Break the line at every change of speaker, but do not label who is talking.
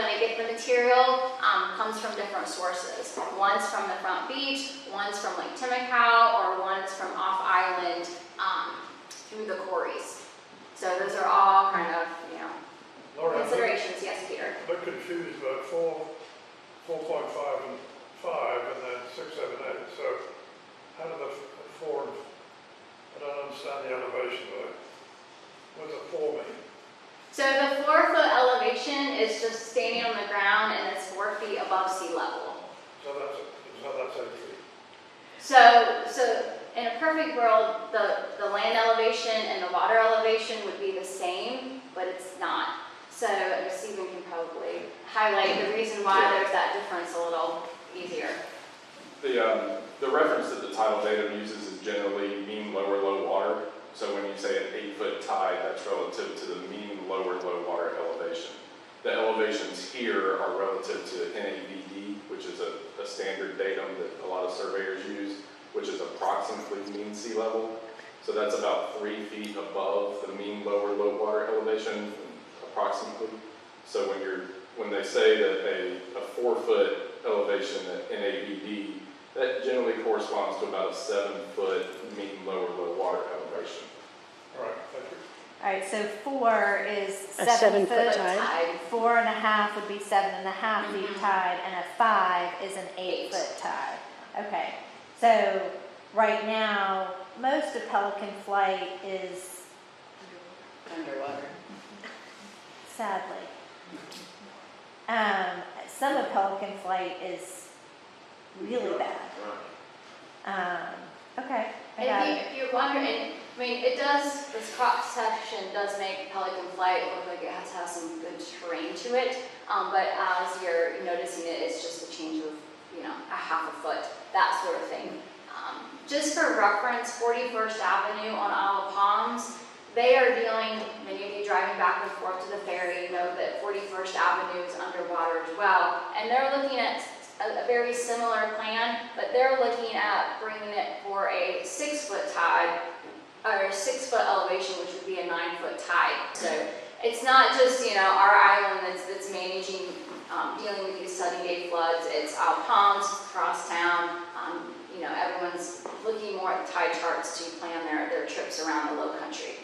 going to get the material comes from different sources. One's from the front beach, one's from Lake Timucua, or one's from off island through the quarries. So those are all kind of,
Laura,
considerations. Yes, Peter.
I'm a bit confused about 4.5 and 5 and then 6, 7, 8. So how do the 4, I don't understand the elevation of it. What does a 4 mean?
So the 4-foot elevation is just standing on the ground and it's 4 feet above sea level.
So that's 8 feet.
So in a perfect world, the land elevation and the water elevation would be the same, but it's not. So Stephen can probably highlight the reason why there's that difference a little easier.
The reference that the tidal datum uses is generally mean lower low water. So when you say an 8-foot tide, that's relative to the mean lower low water elevation. The elevations here are relative to NAVD, which is a standard datum that a lot of surveyors use, which is approximately mean sea level. So that's about 3 feet above the mean lower low water elevation, approximately. So when they say that a 4-foot elevation at NAVD, that generally corresponds to about a 7-foot mean lower low water elevation.
All right, thank you.
All right, so 4 is
A
7
7-foot
foot
tide.
4.5 would be 7.5 feet tide, and a 5 is an 8-foot tide. Okay, so right now, most of Pelican Flight is,
Underwater.
sadly, some of Pelican Flight is really bad. Okay, I got it.
If you're wondering, this cross section does make Pelican Flight look like it has to have some good terrain to it. But as you're noticing it, it's just a change of, a half a foot, that sort of thing. Just for reference, 41st Avenue on Isle of Palms, they are dealing, many of you driving back and forth to the ferry know that 41st Avenue is underwater as well. And they're looking at a very similar plan, but they're looking at bringing it for a 6-foot tide, or a 6-foot elevation, which would be a 9-foot tide. So it's not just, our island that's managing, dealing with these sudden day floods. It's Isle Palms, across town. Everyone's looking more at the tide charts to plan their trips around the low country.